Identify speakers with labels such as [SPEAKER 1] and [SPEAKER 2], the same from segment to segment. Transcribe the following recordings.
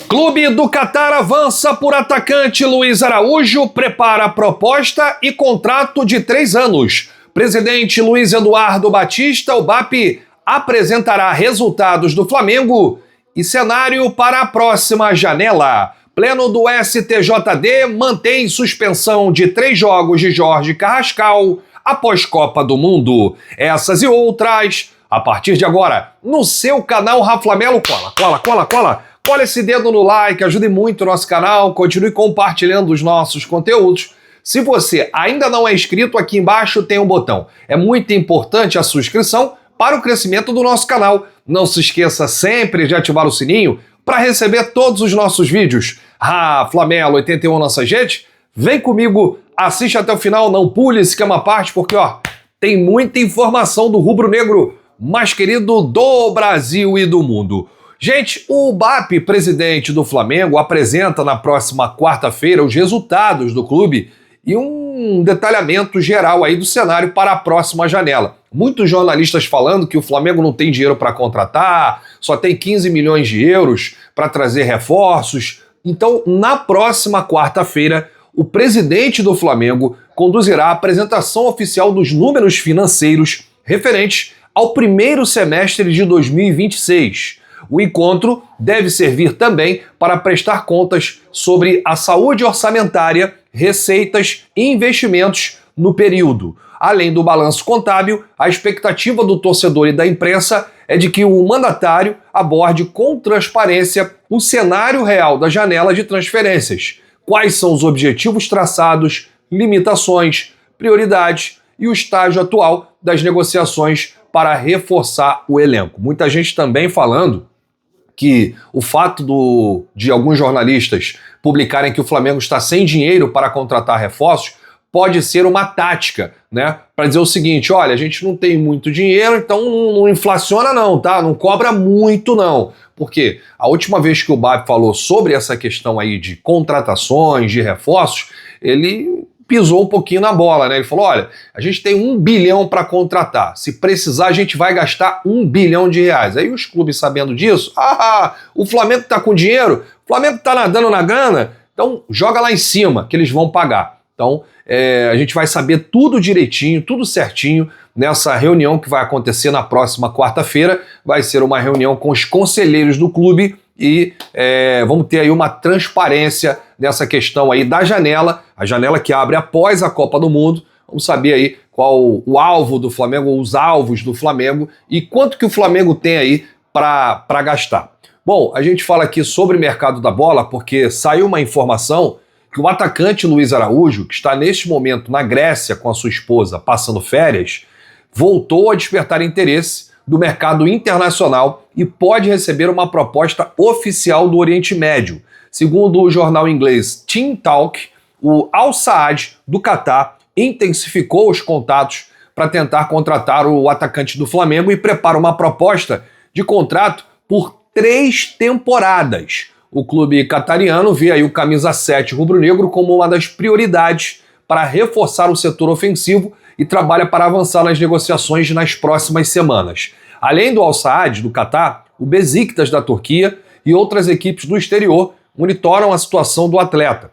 [SPEAKER 1] Clube do Catar avança por atacante Luiz Araújo, prepara proposta e contrato de 3 anos. Presidente Luiz Eduardo Batista, o BAP, apresentará resultados do Flamengo e cenário para a próxima janela. Pleno do STJD mantém suspensão de 3 jogos de Jorge Carrascal após Copa do Mundo. Essas e outras, a partir de agora, no seu canal Raflamelo. Cola esse dedo no like, ajude muito o nosso canal, continue compartilhando os nossos conteúdos. Se você ainda não é inscrito, aqui embaixo tem um botão. É muito importante a sua inscrição para o crescimento do nosso canal. Não se esqueça sempre de ativar o sininho para receber todos os nossos vídeos. Raflamelo 81 nossa gente, vem comigo, assiste até o final, não pule, esquema à parte, porque tem muita informação do rubro-negro mais querido do Brasil e do mundo. Gente, o BAP, presidente do Flamengo, apresenta na próxima quarta-feira os resultados do clube e um detalhamento geral aí do cenário para a próxima janela. Muitos jornalistas falando que o Flamengo não tem dinheiro para contratar, só tem 15 milhões de euros para trazer reforços. Então, na próxima quarta-feira, o presidente do Flamengo conduzirá a apresentação oficial dos números financeiros referentes ao primeiro semestre de 2026. O encontro deve servir também para prestar contas sobre a saúde orçamentária, receitas e investimentos no período. Além do balanço contábil, a expectativa do torcedor e da imprensa é de que o mandatário aborde com transparência o cenário real da janela de transferências, quais são os objetivos traçados, limitações, prioridades e o estágio atual das negociações para reforçar o elenco. Muita gente também falando que o fato de alguns jornalistas publicarem que o Flamengo está sem dinheiro para contratar reforços pode ser uma tática, né? Para dizer o seguinte, olha, a gente não tem muito dinheiro, então não inflaciona não, tá? Não cobra muito não. Porque a última vez que o BAP falou sobre essa questão aí de contratações, de reforços, ele pisou um pouquinho na bola, né? Ele falou, olha, a gente tem 1 bilhão para contratar, se precisar a gente vai gastar 1 bilhão de reais. Aí os clubes sabendo disso, o Flamengo tá com dinheiro, o Flamengo tá nadando na grana, então joga lá em cima que eles vão pagar. Então a gente vai saber tudo direitinho, tudo certinho nessa reunião que vai acontecer na próxima quarta-feira. Vai ser uma reunião com os conselheiros do clube e vamos ter aí uma transparência nessa questão aí da janela, a janela que abre após a Copa do Mundo. Vamos saber aí qual o alvo do Flamengo, ou os alvos do Flamengo e quanto que o Flamengo tem aí para gastar. Bom, a gente fala aqui sobre o mercado da bola porque saiu uma informação que o atacante Luiz Araújo, que está neste momento na Grécia com a sua esposa passando férias, voltou a despertar interesse do mercado internacional e pode receber uma proposta oficial do Oriente Médio. Segundo o jornal inglês Team Talk, o Al Saad do Catar intensificou os contatos para tentar contratar o atacante do Flamengo e prepara uma proposta de contrato por 3 temporadas. O clube catariano vê aí o camisa 7 rubro-negro como uma das prioridades para reforçar o setor ofensivo e trabalha para avançar nas negociações nas próximas semanas. Além do Al Saad do Catar, o Besiktas da Turquia e outras equipes do exterior monitoram a situação do atleta.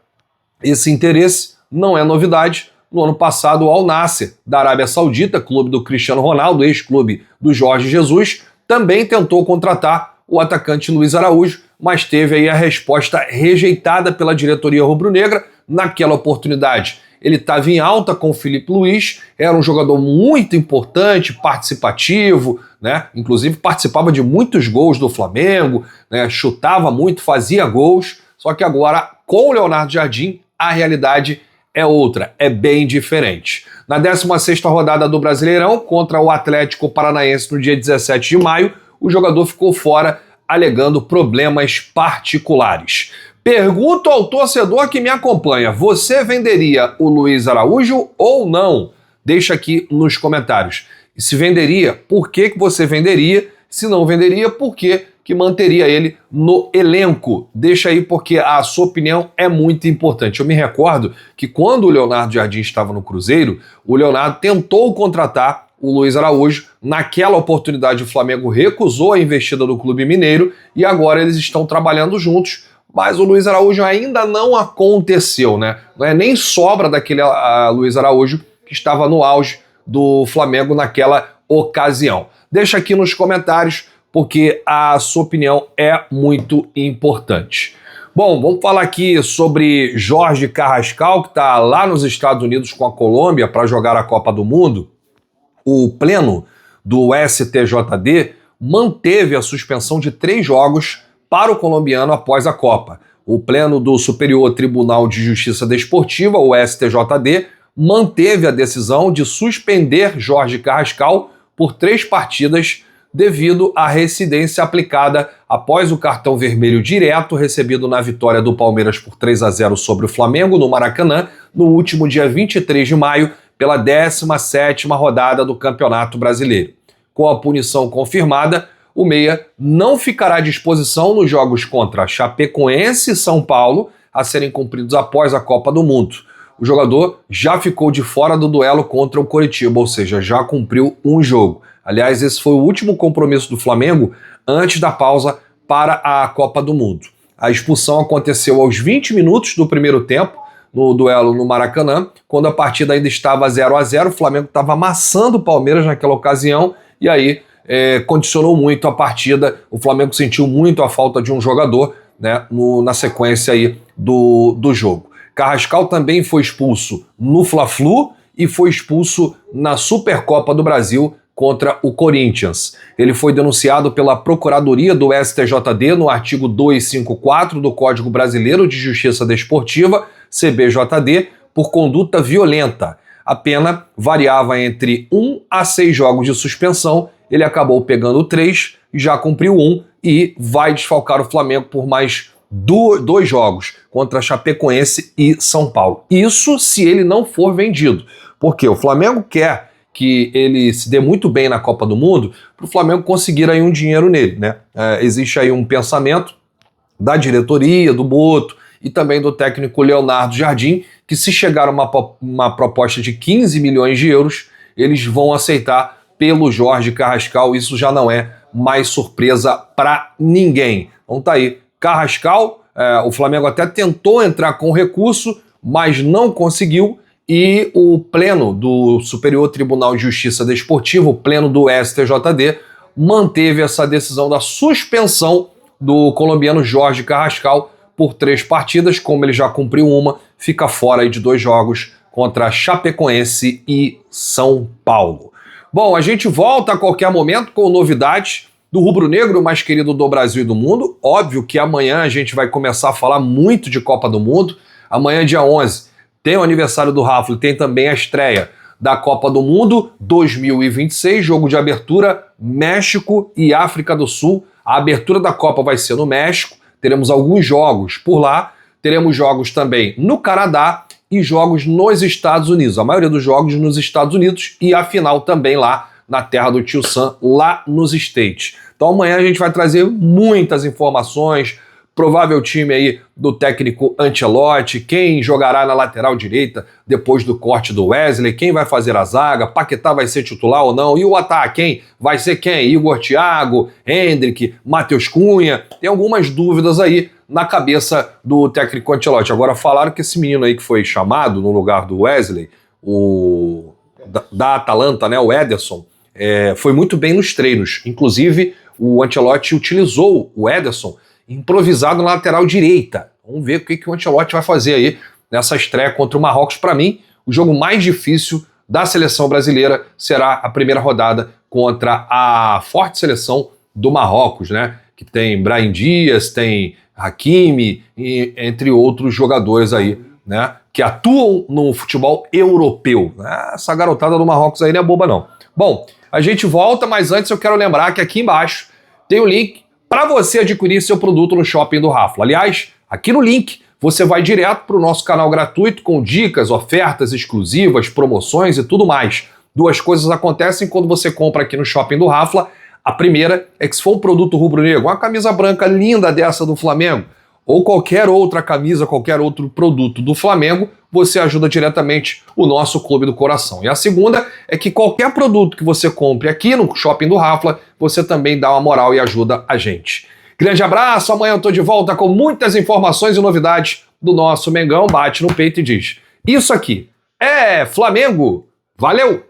[SPEAKER 1] Esse interesse não é novidade. No ano passado, o Al Nassr da Arábia Saudita, clube do Cristiano Ronaldo, ex-clube do Jorge Jesus, também tentou contratar o atacante Luiz Araújo, mas teve aí a resposta rejeitada pela diretoria rubro-negra. Naquela oportunidade, ele estava em alta com o Filipe Luís, era um jogador muito importante, participativo, né? Inclusive participava de muitos gols do Flamengo, né? Chutava muito, fazia gols, só que agora com o Leonardo Jardim a realidade é outra, é bem diferente. Na 16ª rodada do Brasileirão, contra o Atlético Paranaense no dia 17 de maio, o jogador ficou fora alegando problemas particulares. Pergunto ao torcedor que me acompanha, você venderia o Luiz Araújo ou não? Deixa aqui nos comentários. E se venderia, por que você venderia? Se não venderia, por que manteria ele no elenco? Deixa aí porque a sua opinião é muito importante. Eu me recordo que quando o Leonardo Jardim estava no Cruzeiro, o Leonardo tentou contratar o Luiz Araújo. Naquela oportunidade o Flamengo recusou a investida do Clube Mineiro e agora eles estão trabalhando juntos, mas o Luiz Araújo ainda não aconteceu, né? Não é nem sobra daquele Luiz Araújo que estava no auge do Flamengo naquela ocasião. Deixa aqui nos comentários, porque a sua opinião é muito importante. Bom, vamos falar aqui sobre Jorge Carrascal, que está lá nos Estados Unidos com a Colômbia para jogar a Copa do Mundo. O pleno do STJD manteve a suspensão de 3 jogos para o colombiano após a Copa. O pleno do Superior Tribunal de Justiça Desportiva, o STJD, manteve a decisão de suspender Jorge Carrascal por 3 partidas devido à residência aplicada após o cartão vermelho direto recebido na vitória do Palmeiras por 3-0 sobre o Flamengo no Maracanã no último dia 23 de maio pela 17ª rodada do Campeonato Brasileiro. Com a punição confirmada, o meia não ficará à disposição nos jogos contra Chapecoense e São Paulo a serem cumpridos após a Copa do Mundo. O jogador já ficou de fora do duelo contra o Coritiba, ou seja, já cumpriu um jogo. Aliás, esse foi o último compromisso do Flamengo antes da pausa para a Copa do Mundo. A expulsão aconteceu aos 20 minutos do primeiro tempo, no duelo no Maracanã, quando a partida ainda estava 0-0, o Flamengo estava amassando o Palmeiras naquela ocasião, e aí condicionou muito a partida, o Flamengo sentiu muito a falta de um jogador, né, na sequência aí do jogo. Carrascal também foi expulso no Fla-Flu e foi expulso na Supercopa do Brasil contra o Corinthians. Ele foi denunciado pela Procuradoria do STJD no artigo 254 do Código Brasileiro de Justiça Desportiva, CBJD, por conduta violenta. A pena variava entre 1 a 6 jogos de suspensão. Ele acabou pegando 3, já cumpriu 1 e vai desfalcar o Flamengo por mais 2 jogos contra Chapecoense e São Paulo. Isso se ele não for vendido, porque o Flamengo quer que ele se dê muito bem na Copa do Mundo para o Flamengo conseguir aí um dinheiro nele, né? Existe aí um pensamento da diretoria, do Boto e também do técnico Leonardo Jardim, que se chegar uma proposta de 15 milhões de euros, eles vão aceitar pelo Jorge Carrascal. Isso já não é mais surpresa para ninguém. Então tá aí, Carrascal, o Flamengo até tentou entrar com recurso, mas não conseguiu, e o pleno do Superior Tribunal de Justiça Desportiva, o pleno do STJD, manteve essa decisão da suspensão do colombiano Jorge Carrascal por 3 partidas. Como ele já cumpriu uma, fica fora aí de 2 jogos contra Chapecoense e São Paulo. Bom, a gente volta a qualquer momento com novidades do rubro-negro mais querido do Brasil e do mundo. Óbvio que amanhã a gente vai começar a falar muito de Copa do Mundo. Amanhã, dia 11, tem o aniversário do Rafa e tem também a estreia da Copa do Mundo 2026, jogo de abertura México e África do Sul. A abertura da Copa vai ser no México, teremos alguns jogos por lá, teremos jogos também no Canadá e jogos nos Estados Unidos. A maioria dos jogos nos Estados Unidos e a final também lá na terra do Tio Sam, lá nos States. Então amanhã a gente vai trazer muitas informações, provável time aí do técnico Ancelotti, quem jogará na lateral direita depois do corte do Wesley, quem vai fazer a zaga, Paquetá vai ser titular ou não, e o ataque, quem? Vai ser quem? Igor Thiago, Hendrick, Matheus Cunha, tem algumas dúvidas aí na cabeça do técnico Ancelotti. Agora falaram que esse menino aí que foi chamado no lugar do Wesley, da Atalanta, né, o Ederson, foi muito bem nos treinos. Inclusive, o Ancelotti utilizou o Ederson improvisado na lateral direita. Vamos ver o que o Ancelotti vai fazer aí nessa estreia contra o Marrocos. Para mim, o jogo mais difícil da seleção brasileira será a primeira rodada contra a forte seleção do Marrocos, né? Que tem Brahim Dias, tem Hakimi, entre outros jogadores aí, né? Que atuam no futebol europeu. Essa garotada do Marrocos aí não é boba, não. Bom, a gente volta, mas antes eu quero lembrar que aqui embaixo tem o link para você adquirir seu produto no Shopping do Rafa. Aliás, aqui no link você vai direto para o nosso canal gratuito com dicas, ofertas exclusivas, promoções e tudo mais. 2 coisas acontecem quando você compra aqui no Shopping do Rafa. A primeira é que se for um produto rubro-negro, uma camisa branca linda dessa do Flamengo, ou qualquer outra camisa, qualquer outro produto do Flamengo, você ajuda diretamente o nosso Clube do Coração. E a segunda é que qualquer produto que você compre aqui no Shopping do Rafla, você também dá uma moral e ajuda a gente. Grande abraço, amanhã eu tô de volta com muitas informações e novidades do nosso Mengão. Bate no peito e diz: isso aqui é Flamengo. Valeu!